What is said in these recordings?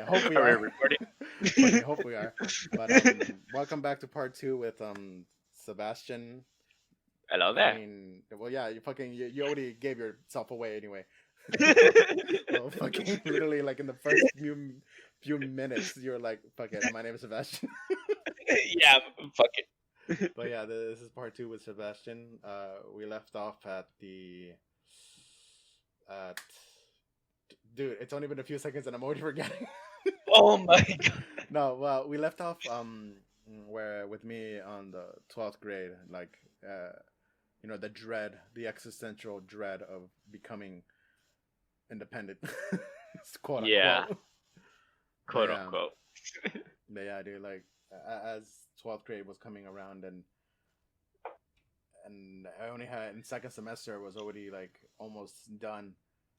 hope we Are we are. recording? Fucking hope we are. But welcome back to part two with Sebastian. Hello I there. mean, well, yeah, you already gave yourself away anyway. Well, fucking literally, like in the first few minutes, you're like, "Fuck it, my name is Sebastian." Yeah, fuck it. But yeah, this is part two with Sebastian. We left off at at dude. It's only been a few seconds, and I'm already forgetting. Oh my god. No, well, we left off where with me on the 12th grade, like the dread, the existential dread of becoming independent, quote Yeah, unquote. But quote yeah, unquote. dude, like as 12th grade was coming around and I only had in second semester was already like almost done.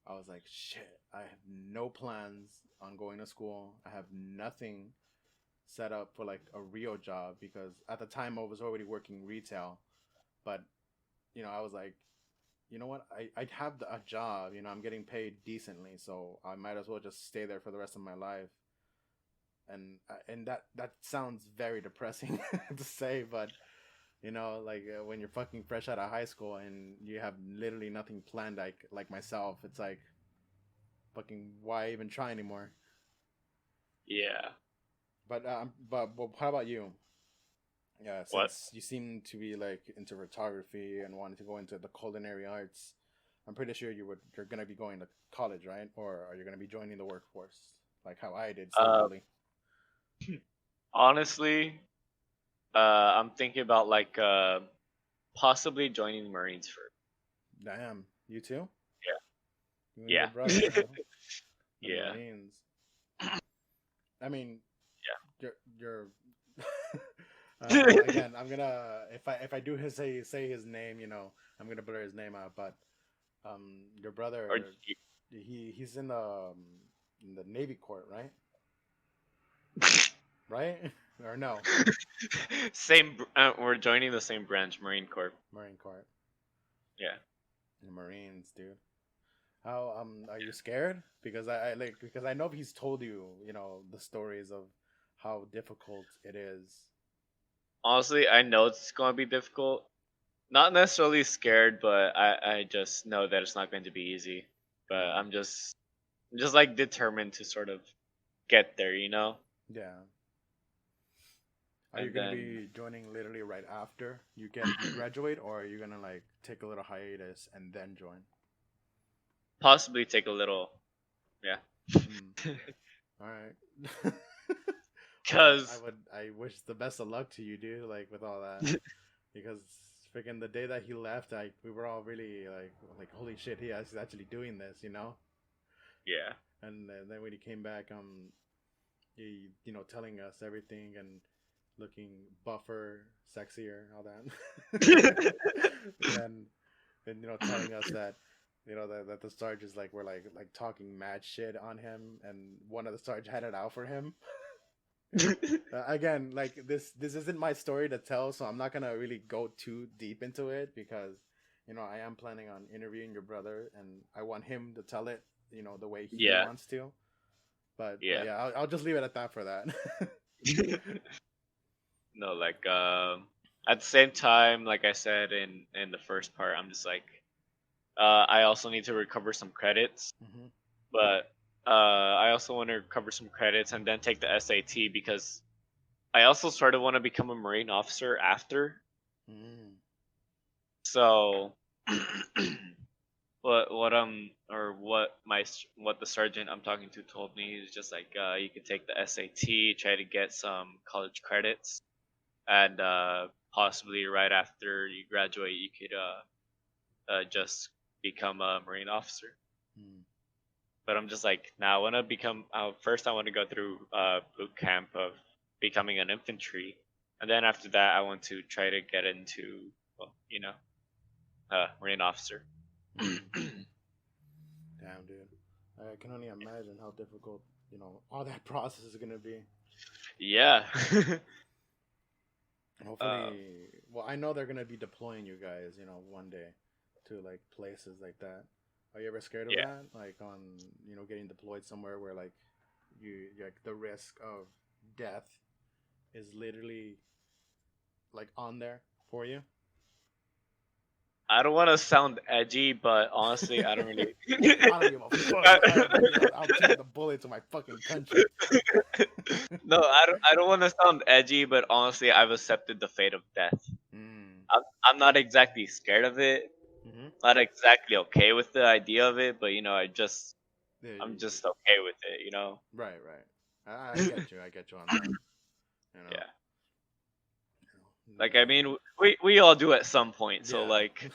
I was like, shit, I have no plans on going to school. I have nothing set up for like a real job because at the time I was already working retail, but I was like, you know what, I'd have a job, I'm getting paid decently, so I might as well just stay there for the rest of my life. And that sounds very depressing to say, but like when you're fucking fresh out of high school and you have literally nothing planned, like myself, it's like fucking why even try anymore. Yeah. But how about you? Yeah, What? since you seem to be like into photography and wanting to go into the culinary arts, I'm pretty sure you're gonna be going to college, right? Or are you gonna be joining the workforce like how I did Uh, stupidly? honestly, I'm thinking about like possibly joining the Marines first. Damn, you too? You and Yeah. your Yeah. brother, huh? The Yeah. Marines. I mean, you're. Again, I'm gonna if I do say his name, I'm gonna blur his name out. But your Or brother, he's in the Navy Court, right? Right? Or no? same. We're joining the same branch, Marine Corps. Marine Court. Yeah. The Marines, dude. How are you scared? Because because I know he's told you, the stories of how difficult it is. Honestly, I know it's gonna be difficult. Not necessarily scared, but I just know that it's not going to be easy. But Mm, I'm just like determined to sort of get there, you know? yeah. Are you And gonna then be joining literally right after you graduate, or are you gonna like take a little hiatus and then join? possibly take a little, yeah. Mm, all right. Well, Cuz I wish the best of luck to you, dude. Like with all that, because freaking the day that he left, we were all really like holy shit, he's actually doing this. yeah. And then when he came back, he telling us everything and looking buffer, sexier, all that. and telling us that that the sergeants like were like talking mad shit on him, and one of the sergeants had it out for him. Again, like this isn't my story to tell, so I'm not gonna really go too deep into it because I am planning on interviewing your brother, and I want him to tell it the way he Yeah. wants to. But Yeah. yeah, I'll just leave it at that for that. No, like at the same time, like I said in the first part, I'm just like I also need to recover some credits, Hmm. but I also want to recover some credits and then take the SAT because I also sort of want to become a Marine officer after. Mm. So, what the sergeant I'm talking to told me is just like you could take the SAT, try to get some college credits, and possibly right after you graduate, you could just become a Marine officer. Mm. But I'm just like, now I want to become. First, I want to go through boot camp of becoming an infantry, and then after that, I want to try to get into, well, Marine officer. Mm. Damn, dude. I can only imagine how difficult all that process is gonna be. Yeah. uh, Hopefully, well, I know they're gonna be deploying you guys, one day to like places like that. Are you ever scared of yeah. that? Like on, getting deployed somewhere where like like the risk of death is literally like on there for you. I don't want to sound edgy, but honestly, I don't really. I don't give a fuck. I'll take the bullet to my fucking country. No, I don't want to sound edgy, but honestly, I've accepted the fate of death. Mm. I'm not exactly scared of it. Mm-hmm. Not exactly okay with the idea of it, but Yeah, I'm just okay with it. right, right. I get you. I get you on that. You know. Yeah. Like I mean, we all do at some point. So Yeah. like,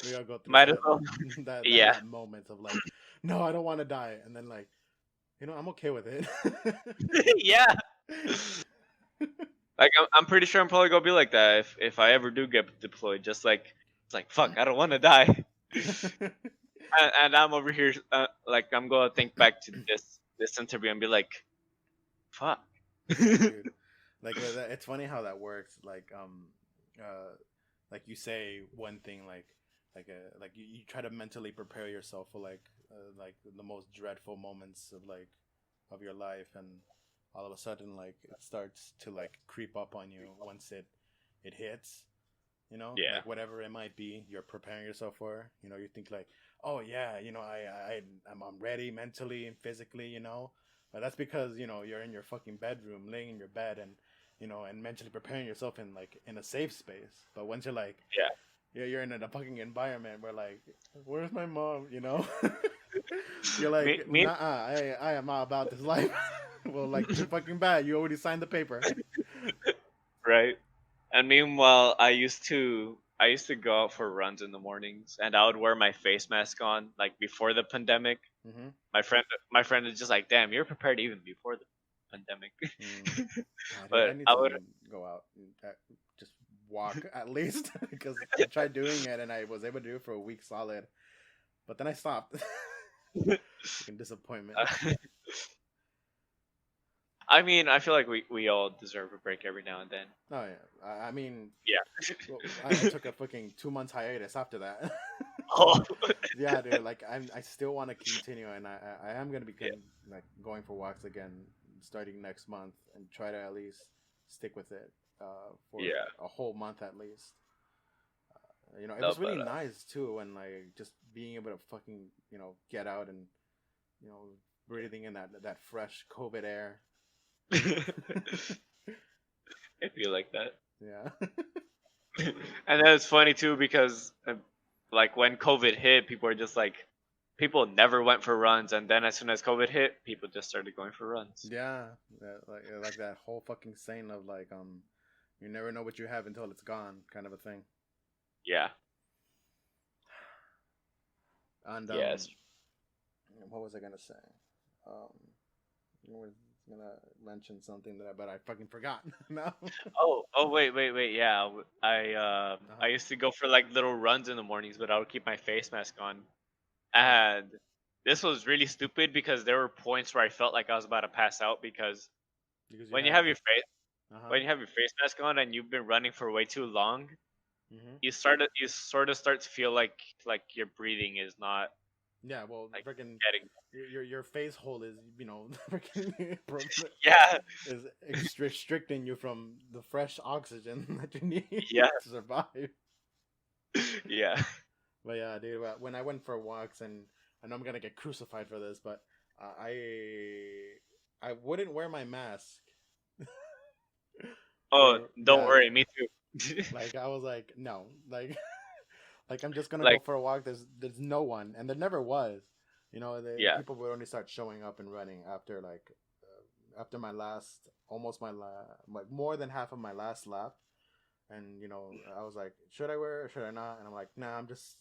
We all go through might as that well. that that Yeah. that moment of like, no, I don't want to die, and then like, I'm okay with it. Yeah. Like I'm pretty sure I'm probably gonna be like that if I ever do get deployed. Just like it's like fuck, I don't want to die, and I'm over here like I'm gonna think back to this interview and be like, fuck. Yeah, dude. Like it's funny how that works. Like you say one thing like you try to mentally prepare yourself for like the most dreadful moments of your life, and all of a sudden like it starts to like creep up on you once it hits. Yeah. Like whatever it might be, you're preparing yourself for. You think like, oh yeah, I'm ready mentally and physically. But that's because you're in your fucking bedroom, laying in your bed, and and mentally preparing yourself in a safe space. But once you're like, Yeah. you're in a fucking environment where like, where's my mom? You're like, Me nah, I am not about this life. Well, like too fucking bad. You already signed the paper. right. And meanwhile, I used to go out for runs in the mornings, and I would wear my face mask on like before the pandemic. Mm-hmm. My friend is just like, damn, you're prepared even before the pandemic. Dude, I But need I to would. go out and just walk at least because I tried doing it and I was able to do it for a week solid, but then I stopped. Fucking disappointment. I mean, I feel like we all deserve a break every now and then. Oh yeah, I mean, Yeah. well, I took a fucking 2 months hiatus after that. Oh. So yeah, dude, like I still want to continue, and I am gonna be Yeah. like going for walks again starting next month, and try to at least stick with it for Yeah. a whole month at least. It No, was really but nice too, and like just being able to fucking get out and you know breathing in that fresh COVID air. I feel like that. Yeah. And then it's funny too because like when COVID hit, people are just like, people never went for runs, and then as soon as COVID hit, people just started going for runs. Yeah, like that whole fucking saying of like you never know what you have until it's gone, kind of a thing. Yeah. And Yes. what was I gonna say? Um, I was gonna mention something but I fucking forgot now. Oh, wait. Yeah, I Uh-huh. used to go for like little runs in the mornings, but I would keep my face mask on. Oh, And this was really stupid because there were points where I felt like I was about to pass out because because you when you had. have your face Uh huh. when you have your face mask on and you've been running for way too long, Mhm. you sort of start to feel like your breathing is not Yeah. Well, like freaking getting. your face hole is freaking Yeah. is restricting you from the fresh oxygen that you need Yeah. to survive. Yeah. But yeah, dude, when I went for walks, and I know I'm gonna get crucified for this, but I wouldn't wear my mask. Oh, don't Yeah, worry, me too. like I was like, no, like like I'm just gonna go Like, for a walk. There's no one, and there never was. The yeah. people would only start showing up and running after after my last, almost like more than half of my last lap. And I was like, should I wear it or should I not? And I'm like, nah, I'm just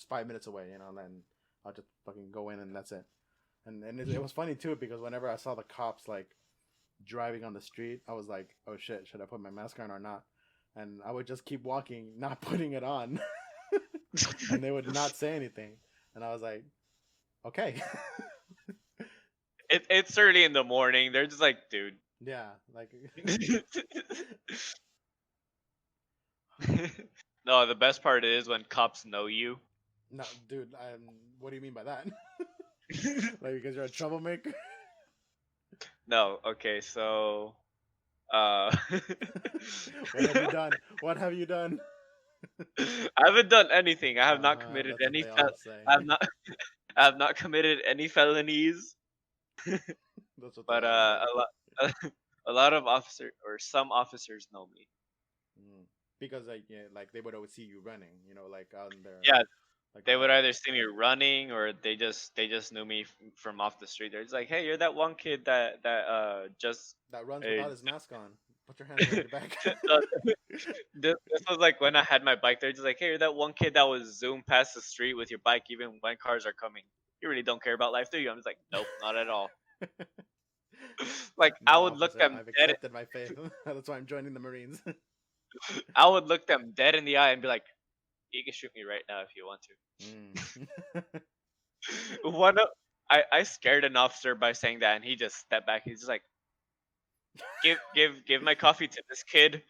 5 minutes away, and then I'll just fucking go in and that's it. And it was funny too because whenever I saw the cops like driving on the street, I was like, oh shit, should I put my mask on or not? And I would just keep walking, not putting it on, and they would not say anything. And I was like, okay. It's early in the morning. They're just like, dude. Yeah, like No, the best part is when cops know you. no, dude. What do you mean by that? Like because you're a troublemaker? No, okay, so uh What have you done? What have you done? I haven't done anything. I have not Uh-huh, committed that's what any they all I say. have not I have not committed any felonies, That's what they but all say. a lot a lot of officer or some officers know me. Mm. Because like yeah, like they would always see you running, like on their Yeah, like they would either see me running or they just knew me from off the street. They're just like, "Hey, you're that one kid that just that runs uh, without his mask on. Put your hands behind your back. uh, this was like when I had my bike. They're just like, "Hey, you're that one kid that was zoom past the street with your bike even when cars are coming. You really don't care about life, do you?" I'm just like, "Nope, not at all." Like I No, would look officer, them I've dead. accepted my fate. That's why I'm joining the Marines. I would look them dead in the eye and be like, "You can shoot me right now if you want Mm. to." One of I scared an officer by saying that, and he just stepped back. He's just like, "Give my coffee to this kid."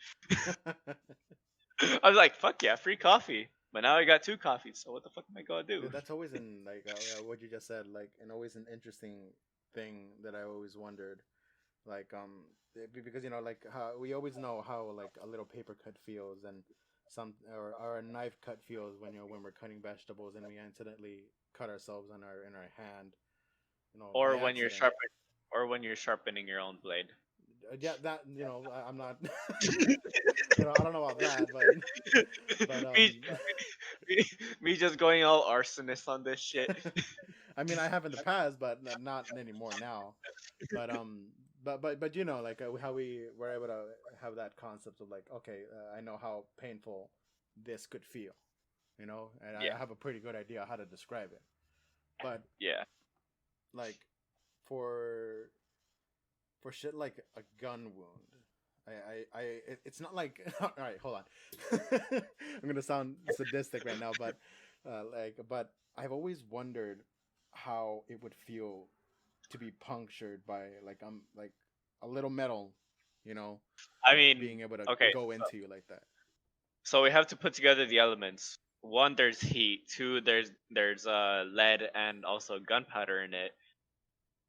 I was like, "Fuck yeah, free coffee!" But now I got two coffees, so what the fuck am I gonna do? Dude, that's always in like what you just said, like, and always an interesting thing that I always wondered, like, because like how we always know how like a little paper cut feels, and or a knife cut feels when when we're cutting vegetables and we accidentally cut ourselves in our hand, by Or when you're accident. sharpening your own blade. Yeah, that I'm not, I don't know about that, but me, me, me just going all arsonist on this shit. I mean, I have in the past, but not anymore now. But but like how we were able to have that concept of like, okay, I know how painful this could feel, and Yeah, I have a pretty good idea how to describe it. But yeah. like for shit like a gun wound, it's not like all right, hold on. I'm gonna sound sadistic right now, but but I've always wondered how it would feel to be punctured by like a little metal, you know, I mean, being able to okay, go so, into you like that. so we have to put together the elements. One, there's heat. Two, there's lead and also gunpowder in it.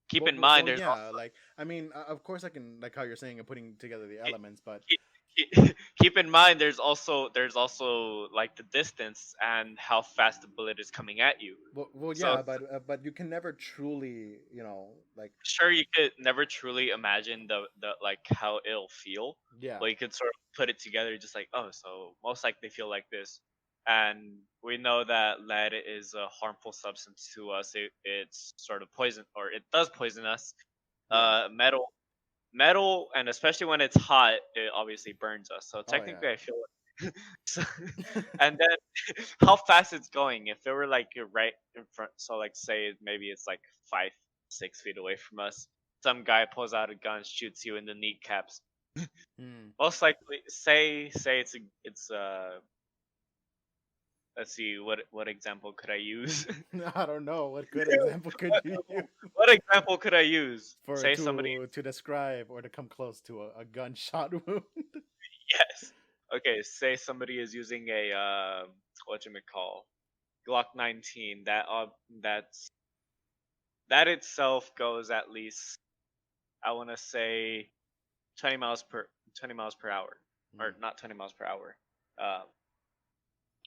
Keep in mind, Well, there's yeah, also like I mean, of course I can like how you're saying and putting together the elements, but keep in mind there's also like the distance and how fast the bullet is coming at you. well, So yeah, but you can never truly, like sure, you could never truly imagine the like how it'll feel, yeah, but you could sort of put it together just like, oh, so most likely feel like this. And we know that lead is a harmful substance to us. It's sort of poison, or it does poison us. yeah, Metal, and especially when it's hot, it obviously burns us. So oh yeah. technically, I feel like so, and then how fast it's going. If it were like you're right in front, so like say maybe it's like 5, 6 feet away from us, some guy pulls out a gun, shoots you in the kneecaps. Hmm. Most likely, say it's let's see, what example could I use? I don't know what good example could what you use what example could I use? for Say somebody. to describe or to come close to a gunshot wound. Yes. Okay, say somebody is using a what you call Glock 19. That itself goes at least, I want to say 20 miles per hour, or Hmm. not 20 miles per hour. Um,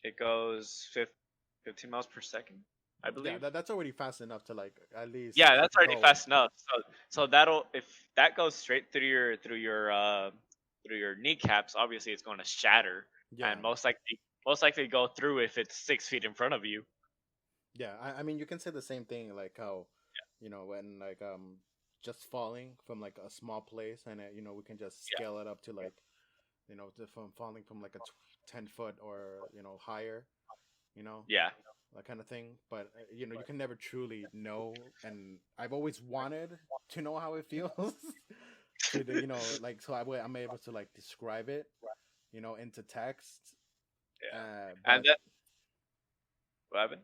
it goes 15 miles per second, I Yeah, believe. that's already fast enough to like at least Yeah, that's already go. fast enough. So that'll, if that goes straight through your kneecaps, obviously it's going to shatter, Yeah, and most likely go through if it's 6 feet in front of you. yeah. I mean, you can say the same thing like how, when like just falling from like a small place, and we can just Yeah, scale it up to like from falling from like a 10 foot or higher, you know yeah, that kind of thing. But you can never truly know, and I've always wanted to know how it feels to the, like so I'm able to like describe it, into text. yeah. And But then what happened?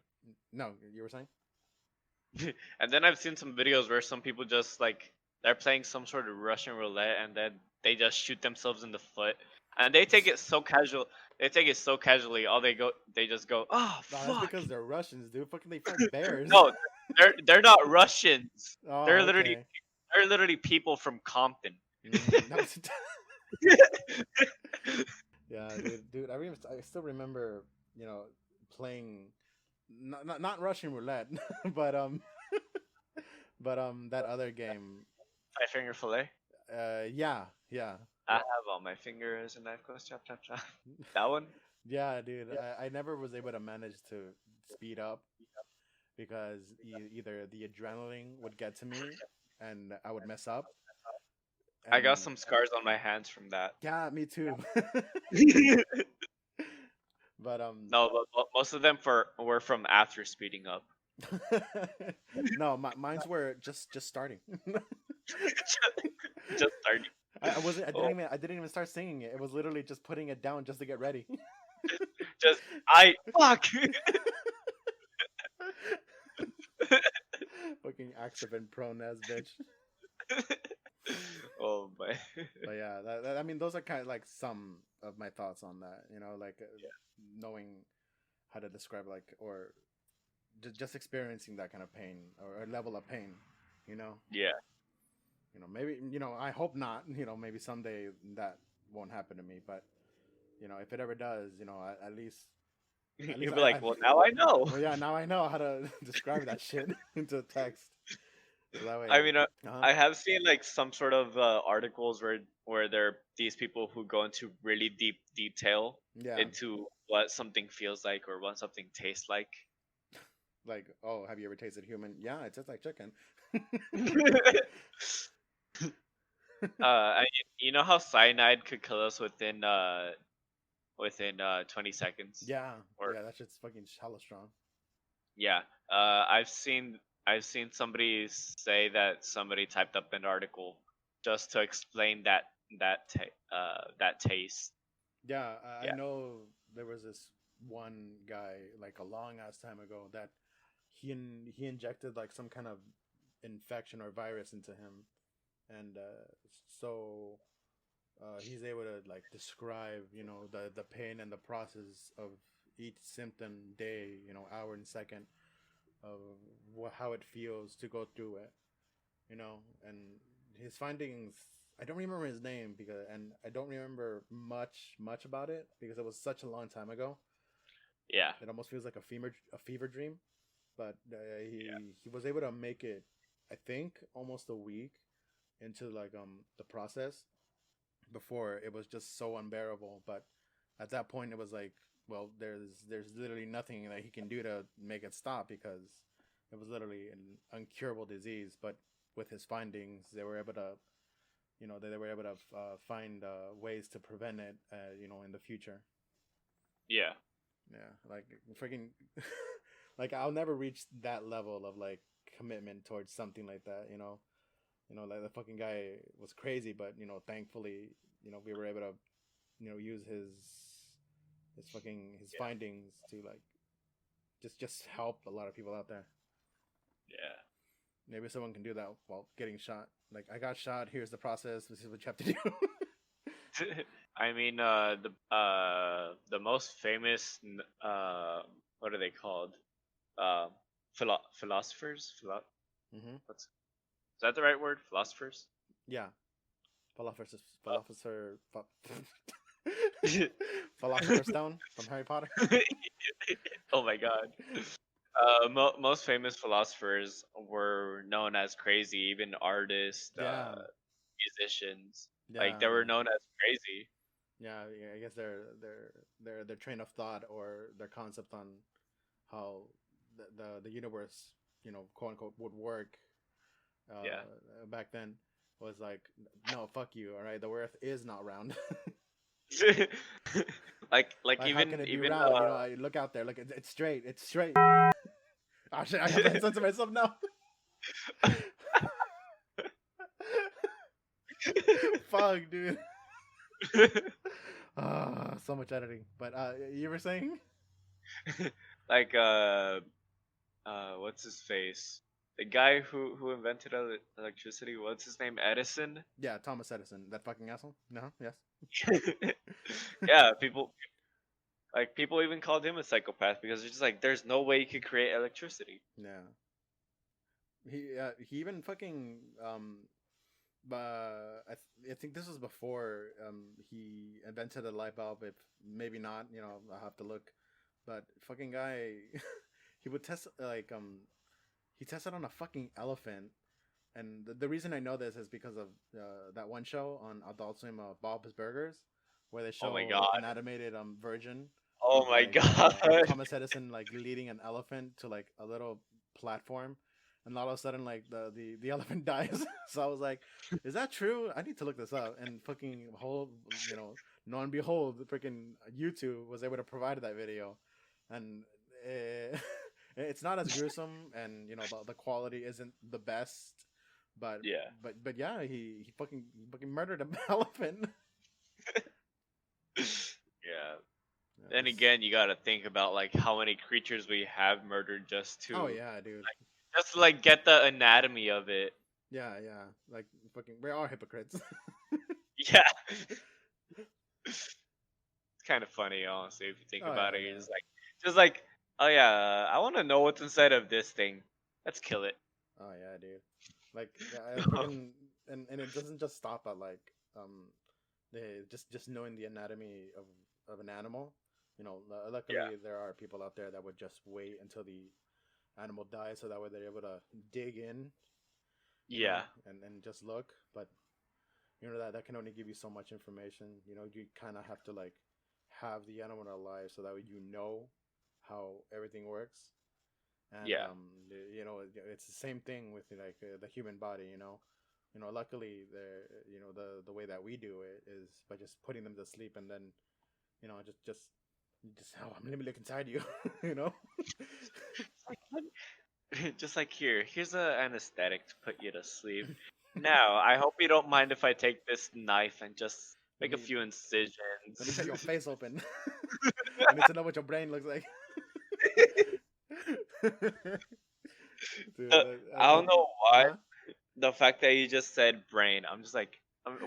no, you were saying. And then I've seen some videos where some people just like they're playing some sort of Russian roulette, and then they just shoot themselves in the foot, and they take it so casual. They take it so casually. They just go, "Oh No, that's fuck." because they're Russians, dude. Fucking they fight bears. No, they're not Russians. Oh, They're literally okay. They're literally people from Compton. That was yeah, dude. I still remember, playing not Russian roulette, but that other game. Five finger fillet. Yeah, yeah, I have on my fingers and knife goes chop chop chop. That one. yeah, dude. I never was able to manage to speed up because either the adrenaline would get to me and I would mess up, I got and some scars on my hands from that. yeah, me too. But No, but most of them were from after speeding up. no, mine's were just starting. Just starting. I wasn't. Oh, I didn't even start singing it. It was literally just putting it down just to get ready. just I fuck. Fucking accident prone ass bitch. Oh my. But yeah, I mean, those are kind of like some of my thoughts on that. Like knowing how to describe or just experiencing that kind of pain or level of pain. You know. Yeah. Maybe I hope not. Maybe someday that won't happen to me. But if it ever does, at least You'll be like, well, now I know. Well, yeah, now I know how to describe that shit into text. So that way, I mean, uh-huh. I have seen like some sort of articles where there are these people who go into really deep detail Yeah, into what something feels like or what something tastes like. like, oh, have you ever tasted human? Yeah, it tastes like chicken. And you know how cyanide could kill us within 20 seconds, Yeah, or yeah, that shit's fucking hella strong. yeah. I've seen somebody say that somebody typed up an article just to explain that taste. Yeah, I Yeah. know there was this one guy like a long ass time ago that he injected like some kind of infection or virus into him, and so he's able to like describe the pain and the process of each symptom day, hour and second of how it feels to go through it, and his findings. I don't remember his name and I don't remember much about it because it was such a long time ago. Yeah. It almost feels like a fever dream, but Yeah. he was able to make it. I think almost a week into like the process before it was just so unbearable. But at that point, it was like, well, there's literally nothing that he can do to make it stop because it was literally an incurable disease. But with his findings, they were able to, they were able to find ways to prevent it, in the future. Yeah. Yeah, like freaking, like I'll never reach that level of like commitment towards something like that. Like the fucking guy was crazy, but thankfully, we were able to, use his findings to like just help a lot of people out there. Yeah. Maybe someone can do that while getting shot. Like I got shot. Here's the process. This is what you have to do. I mean, the most famous, what are they called? Uh, philosophers. hmm What's is that the right word? Philosophers. Yeah, philosopher, philosopher Stone from Harry Potter. Oh my god. Most famous philosophers were known as crazy. Even artists, Yeah, musicians, like yeah, they were yeah. known as crazy. Yeah, I guess their train of thought or their concept on how the universe, quote unquote, would work Yeah. back then was like, no, fuck you, all right. The Earth is not round. Like Like, how can it be even round? I look out there, look, it's straight, it's straight. Oh shit, I have to censor myself now. Fuck, dude. So much editing. But you were saying? like what's his face? The guy who invented electricity, what's his name? Edison? Yeah, Thomas Edison, that fucking asshole. No, yes. Yeah, people even called him a psychopath because it's just like there's no way you could create electricity. Yeah. He even fucking I think this was before he invented a light bulb. If maybe not, I'll have to look. But fucking guy, he would test like he tested on a fucking elephant. And the reason I know this is because of that one show on Adult Swim, Bob's Burgers, where they Oh my show god. an animated version Oh of my like god. Thomas Edison like leading an elephant to like a little platform, and all of a sudden like the elephant dies. So I was like, is that true? I need to look this up. And fucking whole lo and behold, the freaking YouTube was able to provide that video, and. Uh, it's not as gruesome, and the quality isn't the best, but Yeah. but yeah, he fucking murdered an elephant. Yeah. Yeah, Then again, you gotta think about like how many creatures we have murdered oh yeah, dude. just to like get the anatomy of it. Yeah, yeah. Like fucking, we are hypocrites. Yeah. It's kind of funny, honestly, if you think Oh about yeah, it. You're yeah. just like, oh yeah, I want to know what's inside of this thing. Let's kill it. Oh yeah, dude. Like yeah, I freaking, and it doesn't just stop at like just knowing the anatomy of an animal. Yeah. Luckily there are people out there that would just wait until the animal dies so that way they're able to dig in, Yeah. and just look. But that can only give you so much information. You kind of have to like have the animal alive so that way how everything works. And Yeah. it's the same thing with like the human body. Luckily the way that we do it is by just putting them to sleep, and then just how let me look inside you. you know Just like here's a anesthetic to put you to sleep. Now, I hope you don't mind if I take this knife and just let make a me few let me incisions. cut your face open. I need to know what your brain looks like. Dude, I don't know why. huh? The fact that you just said brain, I'm just like,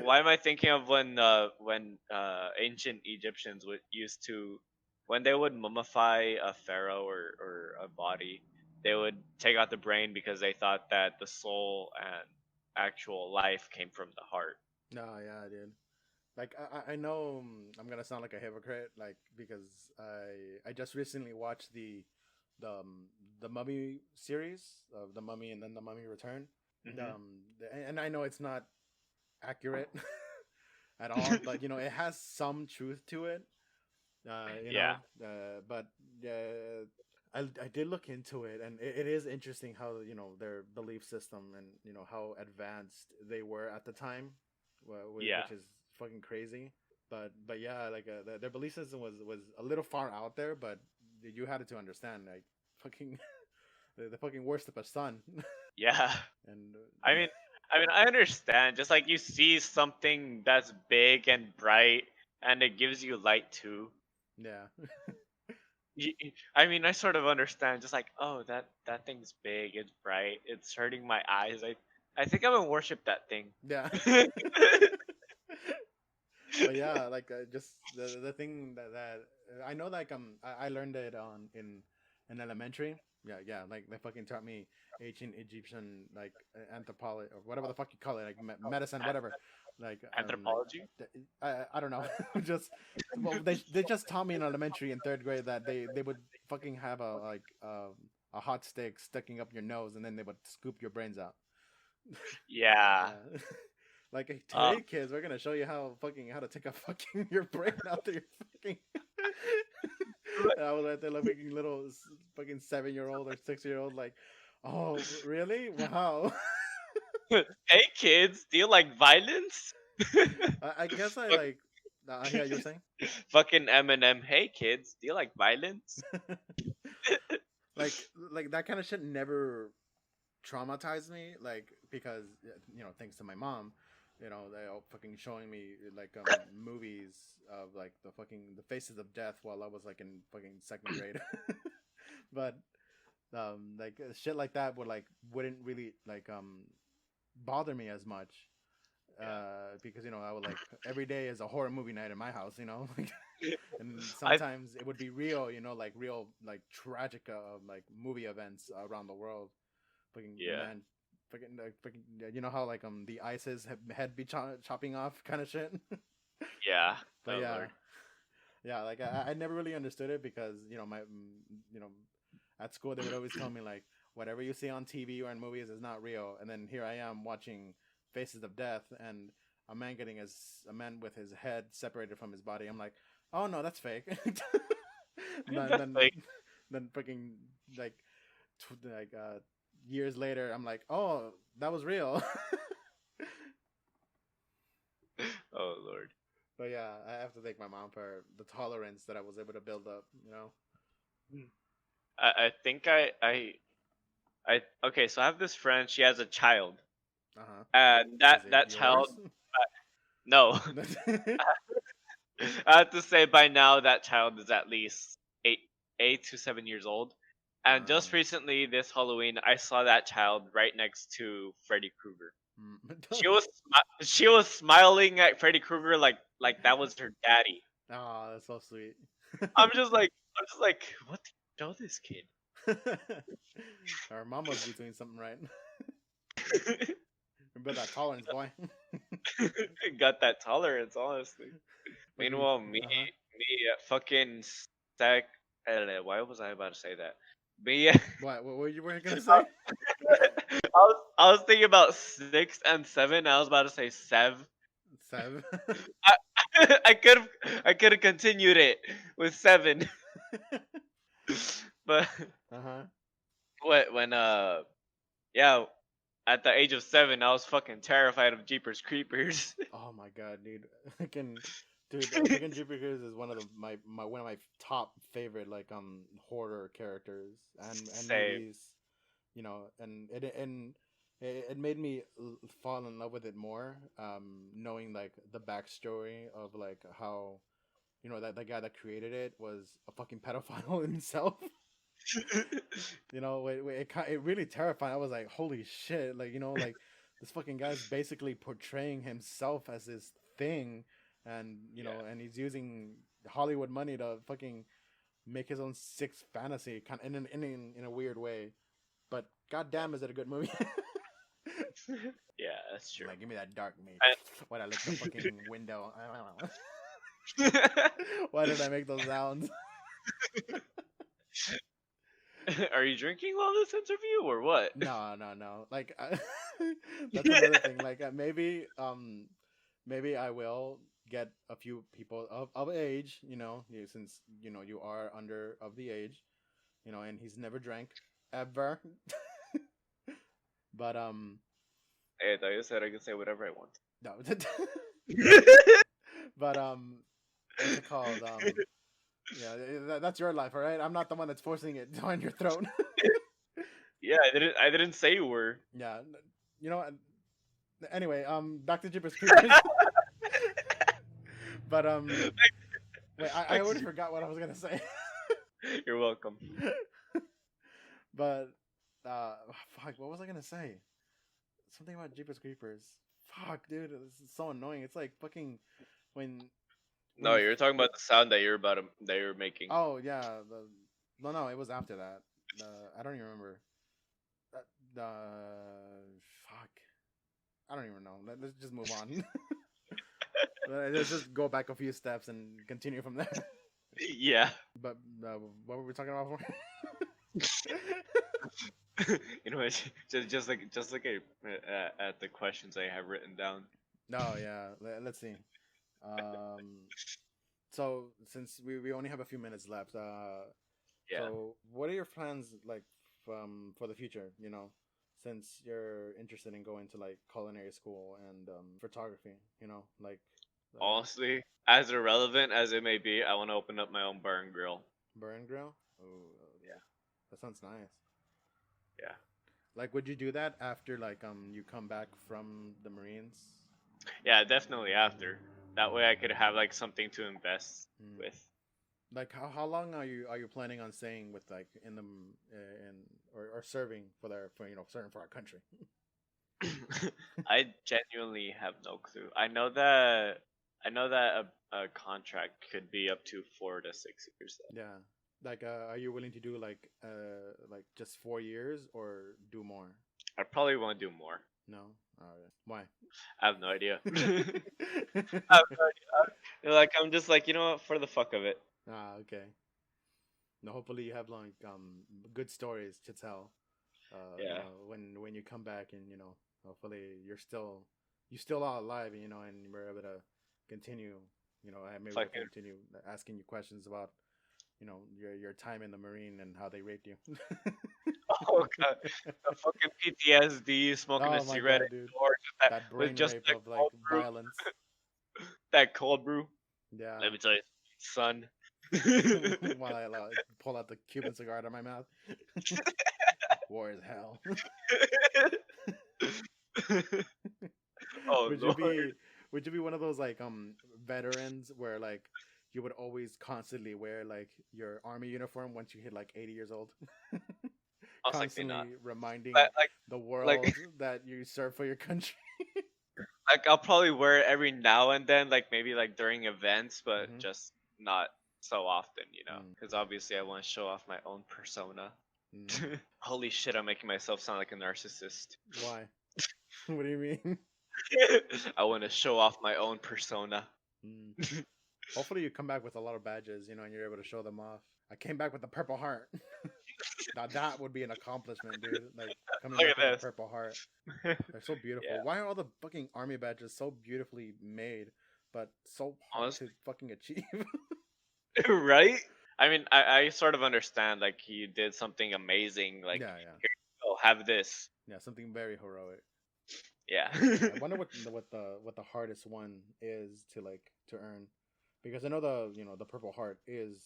why am I thinking of when ancient Egyptians would used to, when they would mummify a pharaoh or a body, they would take out the brain because they thought that the soul and actual life came from the heart. No, yeah, dude. Like I know I'm gonna sound like a hypocrite, like because I just recently watched the the Mummy series of the Mummy and then the Mummy Return. Hmm. And I know it's not accurate at all, but it has some truth to it. Yeah, But I did look into it, and it is interesting how their belief system and how advanced they were at the time, yeah, which is fucking crazy. But yeah, like their belief system was a little far out there, but you had to understand like fucking the fucking worship of sun. yeah. And I mean, I understand. Just like you see something that's big and bright, and it gives you light too. yeah, I mean, I sort of understand. Just like, oh, that thing's big, it's bright, it's hurting my eyes. I think I would worship that thing. yeah. But yeah, like just the thing that I know, like I learned it on in elementary. Yeah, yeah, like they fucking taught me ancient Egyptian like anthropology or whatever the fuck you call it, like medicine, whatever. Like Anthropology? I don't know, just well they just taught me in elementary in third grade that they would fucking have a hot stick sticking up your nose, and then they would scoop your brains out. Yeah. Yeah. Like hey, Um. today, kids, we're gonna show you how to take a fucking your brain out of your fucking. And I was right there, like fucking little fucking 7 year old or 6 year old, like, oh really? Wow. Hey kids, do you like violence? I guess I Fuck- like. Yeah, you were saying. Fucking Eminem. Hey kids, do you like violence? like like that kind of shit never traumatized me, like because thanks to my mom, they all fucking showing me like movies of like the faces of death while I was like in fucking second grade. But like shit like that wouldn't really like bother me as much, Yeah. because I would like every day is a horror movie night in my house, like, and I sometimes it would be real, like real like tragic like movie events around the world. Fucking yeah. man, you know how like the ISIS head be chopping off kind of shit. Yeah. But Oh yeah, Lord. yeah, like I never really understood it because you know at school they would always tell me like whatever you see on TV or in movies is not real, and then here I am watching Faces of Death and a man with his head separated from his body. I'm like, oh no, that's fake. then That's then like, then freaking like years later, I'm like, oh, that was real. oh Lord. But yeah, I have to thank my mom for the tolerance that I was able to build up. You know. I think I okay. So I have this friend. She has a child, Uh huh. and Is it that child. yours? No, I have to say by now that child is at least 8 to 7 years old. And just uh, recently, this Halloween, I saw that child right next to Freddy Krueger. mm. She was smiling at Freddy Krueger like that was her daddy. Oh, that's so sweet. I'm just like, what do you know this kid? Our mom must be doing something right. Remember that tolerance, boy. Got that tolerance, honestly. Fucking, Meanwhile, me, uh huh. me, fucking stack. Why was I about to say that? Me, What were you gonna say? I was thinking about 6 and 7. I was about to say seven. Seven. I, I could have continued it with 7, but Uh huh. when yeah, at the age of 7, I was fucking terrified of Jeepers Creepers. Oh my god, dude. Fucking, dude. Fucking Jupiter is one of my one of my top favorite like horror characters and Same. movies. You know, and it made me fall in love with it more. Knowing like the backstory of like how that the guy that created it was a fucking pedophile himself. It really terrifying. I was like, holy shit! Like like this fucking guy's basically portraying himself as this thing, and Yeah. and he's using Hollywood money to fucking make his own sick fantasy, kind of in a weird way. But goddamn, is it a good movie? Yeah, that's true. Like, give me that dark meat. And Why'd I lick the fucking window? are Why did I make those sounds? you drinking while this interview or what? No, no, no. Like, that's another thing. Like, maybe I will get a few people of age. Since you are under of the age. And he's never drank ever. But Hey, I thought you said I could say whatever I want. no. But what's it called? Yeah, that's your life, all right. I'm not the one that's forcing it down your throat. Yeah, I didn't say you were. Yeah, you know. Anyway, back to Jeepers Creepers. But wait, I already forgot what I was gonna say. You're welcome. But fuck, what was I gonna say? Something about Jeepers Creepers. Fuck, dude, this is so annoying. It's like fucking when No, you. you're talking about the sound that you're making. Oh yeah, no, it was after that. I don't even remember. The fuck, I don't even know. Let's just move on. Let's just go back a few steps and continue from there. Yeah. But what were we talking about before? You know, just like at the questions I have written down. No, yeah. Let's see. Um, so since we only have a few minutes left, Yeah. so what are your plans like for the future? Since you're interested in going to like culinary school and photography, like uh, Honestly, as irrelevant as it may be, I want to open up my own bar and grill. burn grill. Oh, Yeah. that sounds nice. Yeah. Like, would you do that after like you come back from the Marines? Yeah, definitely after. That way I could have like something to invest Hmm. with. Like, how long are you planning on staying with like in the in or serving for serving for our country? I genuinely have no clue. I know that a contract could be up to 4 to 6 years though. Yeah. Like, are you willing to do like just 4 years or do more? I probably want to do more. No. All right. Why? I have no idea. I have no idea. Like I'm just like, you know what, for the fuck of it. Okay. No, hopefully you have like good stories to tell. Yeah. When you come back and hopefully you still are alive, and we're able to continue. I'm able to Fucking continue asking you questions about your time in the Marine and how they raped you. oh god, the fucking PTSD, smoking a Oh my cigarette god, dude, or that with brain just rape that of like cold brew, violence. that cold brew. Yeah. Let me tell you, son. While I pull out the Cuban cigar out of my mouth. War is hell. Oh would you lord. be would you be one of those like veterans where like you would always constantly wear like your army uniform once you hit like 80 years old? Most likely not. Constantly reminding But like, the like, world that you serve for your country. like I'll probably wear it every now and then, like maybe like during events, but Hmm. just not so often, Mm, because obviously I want to show off my own persona. mm. Holy shit, I'm making myself sound like a narcissist. Why? What do you mean? I want to show off my own persona. Mm. Hopefully you come back with a lot of badges, and you're able to show them off. I came back with the Purple Heart. Now that would be an accomplishment, dude. Like coming Look back at with the this. Purple Heart. They're so beautiful. Yeah, Why are all the fucking army badges so beautifully made, but so hard to honestly, fucking achieve? right? I mean, I sort of understand. Like, he did something amazing. Like, Yeah, yeah, here you go, have this. yeah. Something very heroic. Yeah. Yeah, I wonder what the hardest one is to like to earn, because I know the Purple Heart is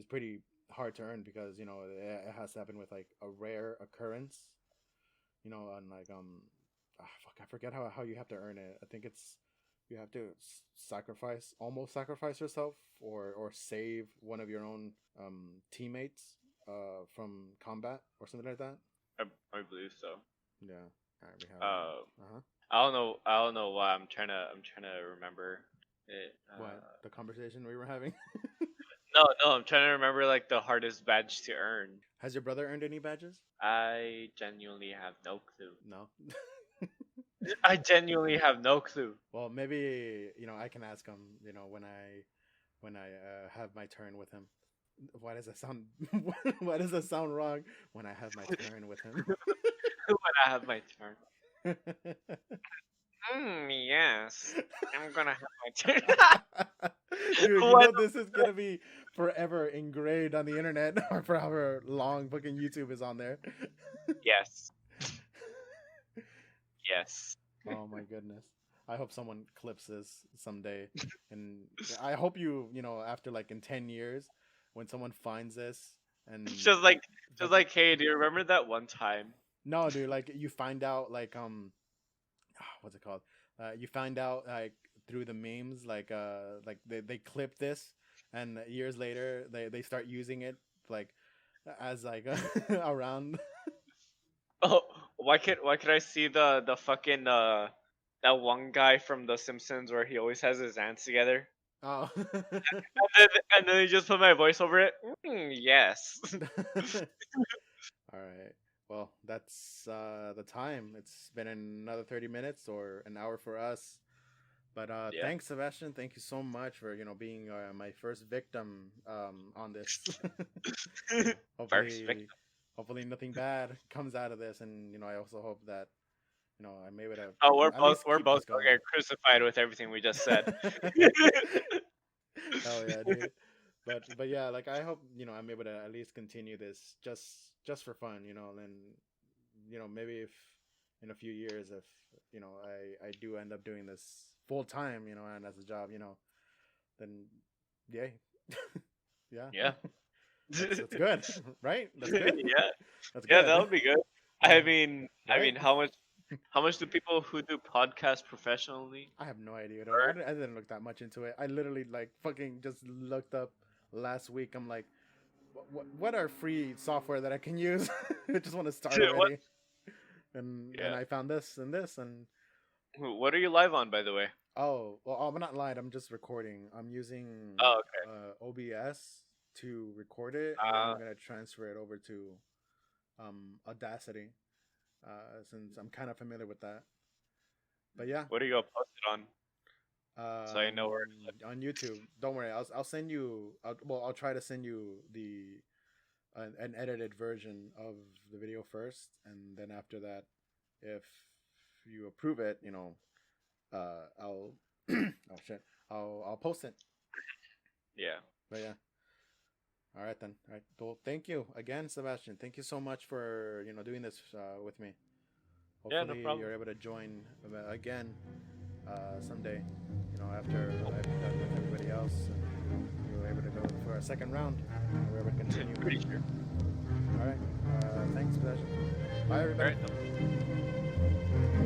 pretty hard to earn because it has to happen with like a rare occurrence, and like fuck, I forget how you have to earn it. I think it's you have to almost sacrifice yourself or save one of your own teammates from combat or something like that. I believe so. Yeah. All right, we have Uh, uh-huh. I don't know. I don't know why I'm trying to remember it. What, the conversation we were having? No, no, I'm trying to remember like the hardest badge to earn. Has your brother earned any badges? I genuinely have no clue. No. I genuinely have no clue. Well, maybe I can ask him. When I have my turn with him. Why does that sound? Why does that sound wrong? When I have my turn with him. When I have my turn. Yes. I'm gonna have my turn. Dude, What? this is gonna be forever engraved on the internet or for however long fucking YouTube is on there. Yes. Yes. Oh my goodness. I hope someone clips this someday. And I hope after like in 10 years, when someone finds this and Just like, fucking, hey, do you remember that one time? no, dude, like you find out like, what's it called? You find out like through the memes, like they clip this and years later they start using it like as like around. Oh, why could I see the fucking that one guy from The Simpsons where he always has his hands together? Oh. And then he just put my voice over it. Yes. All right. Well, that's the time. It's been another 30 minutes or an hour for us. But Yeah. thanks, Sebastian. Thank you so much for being my first victim on this. First Hopefully, victim. hopefully nothing bad comes out of this, and I also hope that I'm able to Oh, we're at both least we're keep both this gonna going. get crucified with everything we just said. Hell yeah, dude. But yeah, like I hope I'm able to at least continue this just for fun, and maybe if in a few years if I do end up doing this full time, and as a job, then yay. Yeah. Yeah. That's good. Right? That's good. Yeah. That's Yeah, that good. would be good. Yeah. I mean, Right? how much do people who do podcasts professionally I have no idea. Dog. earn? I didn't look that much into it. I literally like fucking just looked up last week. I'm like, what are free software that I can use? I just want to start What? already. And Yeah. I found this and What are you live on, by the way? oh well, I'm not lying. I'm just recording. I'm using Oh, okay. OBS to record it, and then Uh, I'm gonna transfer it over to Audacity. since I'm kind of familiar with that. But yeah, What are you gonna post it on? So I know where. on YouTube. Don't worry, I'll send you. I'll try to send you the an edited version of the video first, and then after that, if you approve it, I'll oh shit, I'll post it. Yeah. But yeah. All right then. All right. Well, thank you again, Sebastian. Thank you so much for doing this with me. Yeah, no Hopefully, problem. you're able to join again someday. After I've done with everybody else, and you were able to go for a second round. And we're able to continue. Pretty sure. All right. Thanks, Sebastian. Bye, All everybody. right. No.